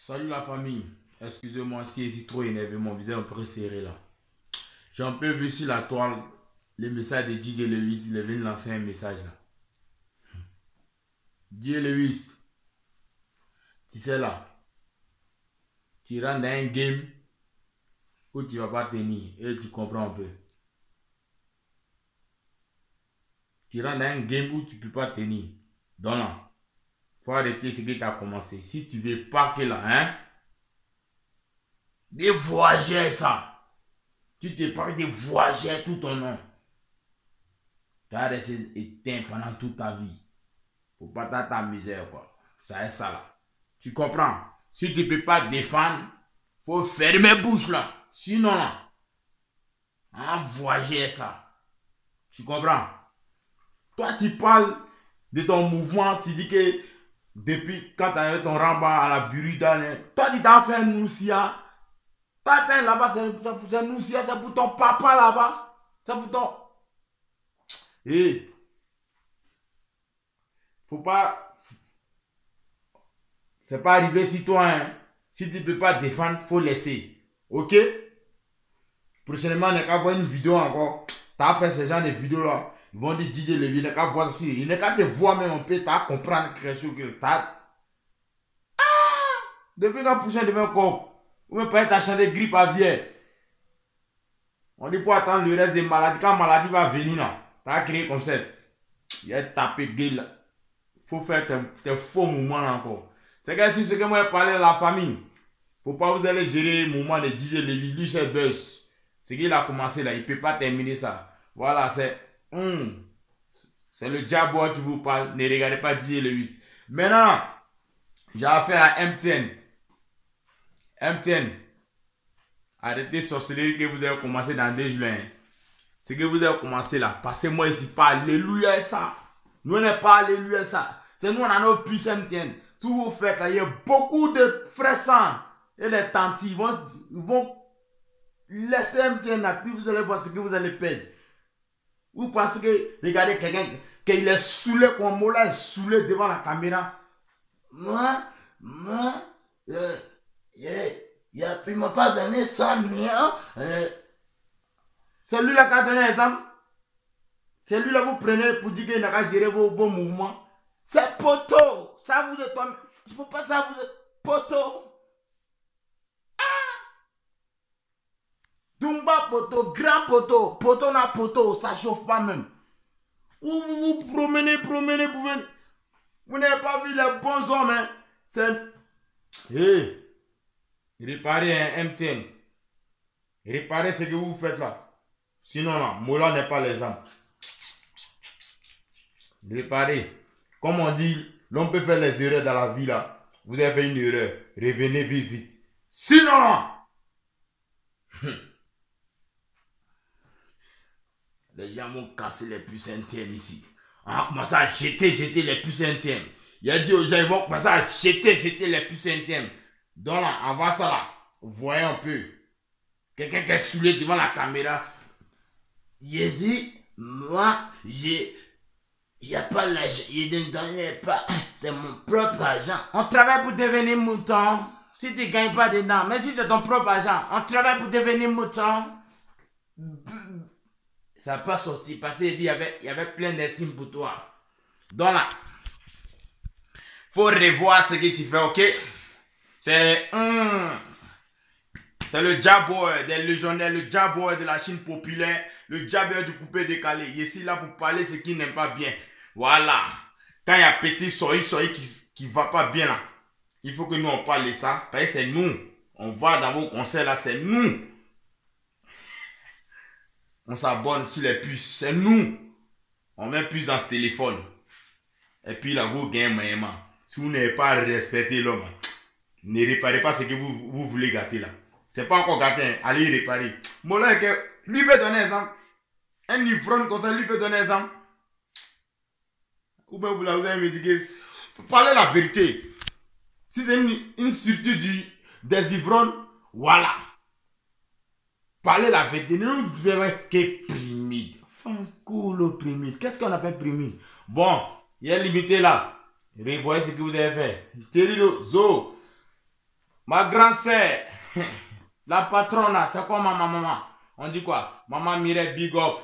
Salut la famille. Excusez-moi si je suis trop énervé, mon visage est un peu serré là. J'ai un peu vu sur la toile le message de DJ Lewis. Il est venu lancer un message là. DJ Lewis, tu sais là, tu rentres dans un game où tu vas pas tenir et tu comprends un peu. Tu rentres dans un game où tu peux pas tenir. Donc là, faut arrêter ce que tu as commencé. Si tu veux pas que là, hein, des voyageurs ça. Tu te parles de voyageurs tout ton nom. Tu as resté éteint pendant toute ta vie. Faut pas t'amuser quoi. Ça est ça là. Tu comprends? Si tu peux pas te défendre, faut fermer bouche là. Sinon là, voyager ça. Tu comprends? Toi tu parles de ton mouvement, tu dis que depuis quand tu as ton rabat à la Burida, toi tu t'as fait un noussia. Ta peine là-bas, c'est noussia, c'est pour ton papa là-bas. C'est pour ton. Faut pas. C'est pas arrivé sur toi, hein. Si tu ne peux pas te défendre, faut laisser. Ok? Prochainement, on n'a qu'à voir une vidéo encore. Tu as fait ce genre de vidéos là. Ils vont dire DJ Levi, il n'a qu'à voir ça. Il n'a qu'à te voir même un peu. Tu as comprendre quelque chose que tu as. Depuis quand prochain devient un corps. Ou même pas être chanté grippe aviaire. On dit qu'il faut attendre le reste des maladies. Quand la maladie va venir là, tu as créé comme ça. Il a tapé gueule. Il faut faire tes faux mouvements là encore. C'est que si ce que moi j'ai parlé de la famille, faut pas vous aller gérer le moment de DJ Levi, lui c'est buzz. C'est qu'il a commencé là, il peut pas terminer ça. Voilà, c'est le Diabo qui vous parle, ne regardez pas DJ Lewis. Maintenant, j'ai affaire à MTN. MTN, arrêtez sorcellerie que vous avez commencé dans 2 juin. Ce que vous avez commencé là, passez-moi ici, pas alléluia ça. Nous on n'est pas alléluia ça. C'est nous on a nos puces MTN. Tout vous faites là, il y a beaucoup de frères sang et les tantes, ils vont laisser MTN là, puis vous allez voir ce que vous allez payer. Vous pensez que, regardez quelqu'un, qu'il est saoulé, comme Mola est saoulé devant la caméra. Il m'a pas donné 100 millions. C'est lui là qui a donné l'exemple. C'est lui là que vous prenez pour dire qu'il n'a qu'à gérer vos mouvements. C'est poteau. Ça vous est tombé. Faut pas ça vous est poteau. Dumba poteau, grand poteau. Poteau na poteau, ça chauffe pas même. Vous vous promenez pour venir. Vous n'avez pas vu les bons hommes. Hein? C'est. Réparez un MTN. Réparez ce que vous faites là. Sinon là, Mola n'est pas l'exemple. Réparez. Comme on dit, l'on peut faire les erreurs dans la vie là. Vous avez fait une erreur. Revenez vite. Sinon là. Les gens vont casser les puces internes ici. On va commencer à jeter les puces internes. Il a dit aux gens, ils vont commencer à jeter les puces internes. Donc là, avant ça là, voyez un peu. Quelqu'un qui est saoulé devant la caméra. Il a dit, moi, il n'y a pas l'argent, il ne donnait pas, c'est mon propre argent. On travaille pour devenir mouton. Si tu ne gagnes pas dedans, mais si c'est ton propre argent, on travaille pour devenir mouton. Ça n'a pas sorti parce qu'il y avait plein d'estime pour toi. Donc là, faut revoir ce que tu fais, ok? C'est le Diabo des légionnaires, le Diabo de la Chine populaire, le Diabo du coupé décalé. Il est ici là pour parler ce qui n'aime pas bien. Voilà. Quand il y a petit soleil qui va pas bien là, il faut que nous on parle de ça. Parce que c'est nous. On va dans vos concerts là, c'est nous. On s'abonne sur les puces, c'est nous. On met plus dans le téléphone. Et puis là, vous gagnez moyennement. Si vous n'avez pas respecté l'homme, ne réparez pas ce que vous voulez gâter là. C'est pas encore gâté, allez y réparer. Mola, lui peut donner un exemple. Un ivrogne comme ça, lui peut donner un exemple. Ou bien vous avez me dit que parlez la vérité. Si c'est une certitude des ivrognes, voilà. Parlez la vérité. Nous devons que primide. Fanculo primide. Qu'est-ce qu'on appelle primide? Bon, il est limité là. Revoyez ce que vous avez fait. Thierry Zo. Ma grande sœur, la patronne, c'est quoi ma maman? On dit quoi? Maman Mireille, big up.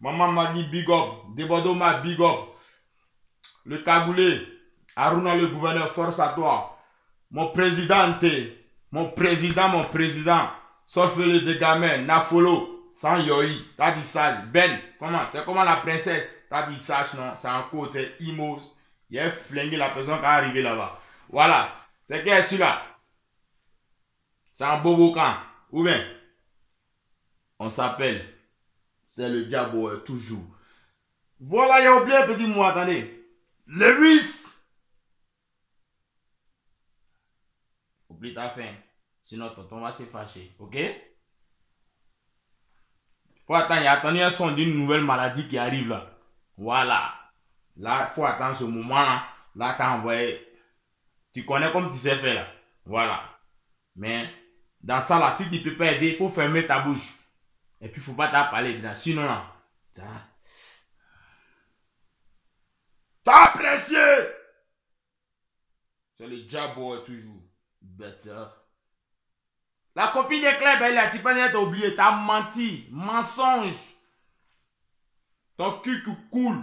Maman Magui, big up. Debodoma, big up. Le Cagoulé, Aruna le gouverneur, force à toi. Mon président, mon président. Solfele de gamin, Nafolo, sans Yoi, t'as dit sage. Ben, comment? C'est comment la princesse? T'as dit sage, non? C'est un code, c'est Imos. Il a flingué la personne qui est arrivée là-bas. Voilà. C'est qui est celui-là? C'est un bobo camp. Ou bien, on s'appelle. C'est le diable toujours. Voilà, il a oublié un petit mot, attendez. Lewis! Oublie ta fin. Sinon, tonton va se fâcher. Ok? Faut attendre. Il y a attendu un son d'une nouvelle maladie qui arrive là. Voilà. Là, faut attendre ce moment-là. Là, t'as envoyé. Tu connais comme tu sais faire là. Voilà. Mais, dans ça là, si tu peux pas aider, il faut fermer ta bouche. Et puis, il faut pas t'en parler dedans. Sinon, là, t'as apprécié! C'est le diable toujours. Better. La copine de Claire, elle a dit pas d'être oublié. T'as menti. Mensonge. Ton cul qui coule.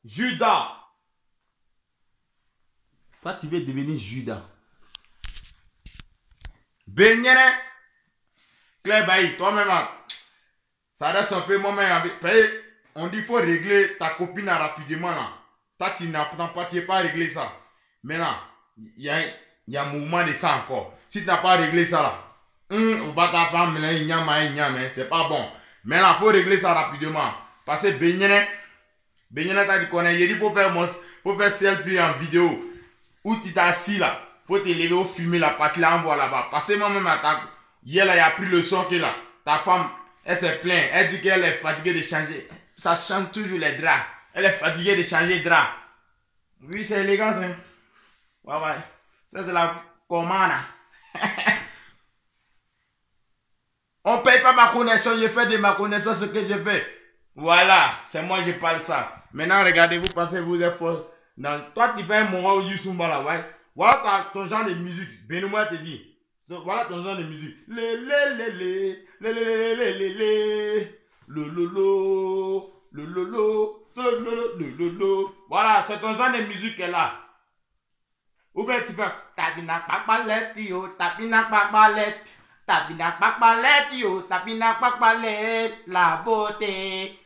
Judas. Toi, tu veux devenir Judas. Benyene. Claire Bailly, toi-même, ça reste un peu moi-même. On dit qu'il faut régler ta copine rapidement là. Toi, tu n'apprends pas, tu n'as pas réglé ça. Maintenant, il y a un mouvement de ça encore. Si tu n'as pas réglé ça là, on va ta femme, c'est pas bon. Maintenant, il faut régler ça rapidement. Parce que Benyene, t'as dit qu'on a dit faut faire selfie en vidéo. Où tu t'es assis là, faut te lever au filmer la partie là, on voit là-bas. Parce que moi-même, hier là, il a pris le son que là. Ta femme, elle s'est plainte. Elle dit qu'elle est fatiguée de changer. Ça change toujours les draps. Elle est fatiguée de changer de drap. Oui, c'est élégant, ça. Ouais. Ça, c'est la commande. On ne paye pas ma connaissance. Je fais de ma connaissance ce que je fais. Voilà, c'est moi je parle ça. Maintenant, regardez, vous pensez que vous êtes fort. Toi, tu fais un moment où Yusumba là, ouais. Voilà ton genre de musique. Benoît te dit. Voilà ton genre de musique. Voilà, c'est ton genre de musique qu'elle a. Ou bien tu fais tapina papalet yo, tapina papalet, tapina papalet yo, tapina papalet, la beauté.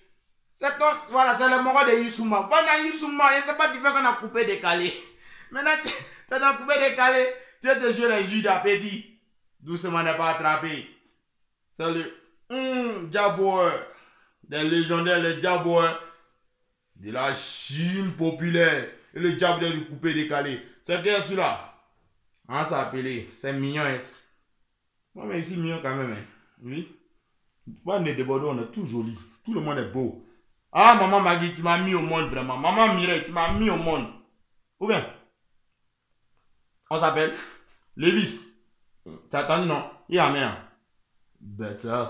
C'est ton, voilà, c'est le mot de Yusuma. Voilà Yusuma, je sais pas tu fais qu'on a coupé décalé. Maintenant, tu as coupé décalé, tu as joué les jus d'appétit. Doucement n'est pas attrapé. C'est le Jabour, des légendaires, les Jabour de la Chine populaire. Et le Jabour du coupé décalé. C'est bien celui-là. On s'appelle, c'est mignon. Moi, mais ici, mignon quand même. Hein. Oui. Moi, on est débordés, on est tout joli. Tout le monde est beau. Ah, maman Magui, tu m'as mis au monde vraiment. Maman Mireille, tu m'as mis au monde. Ou bien, on s'appelle Lévis. T'as entendu, non? Il y a rien. Better.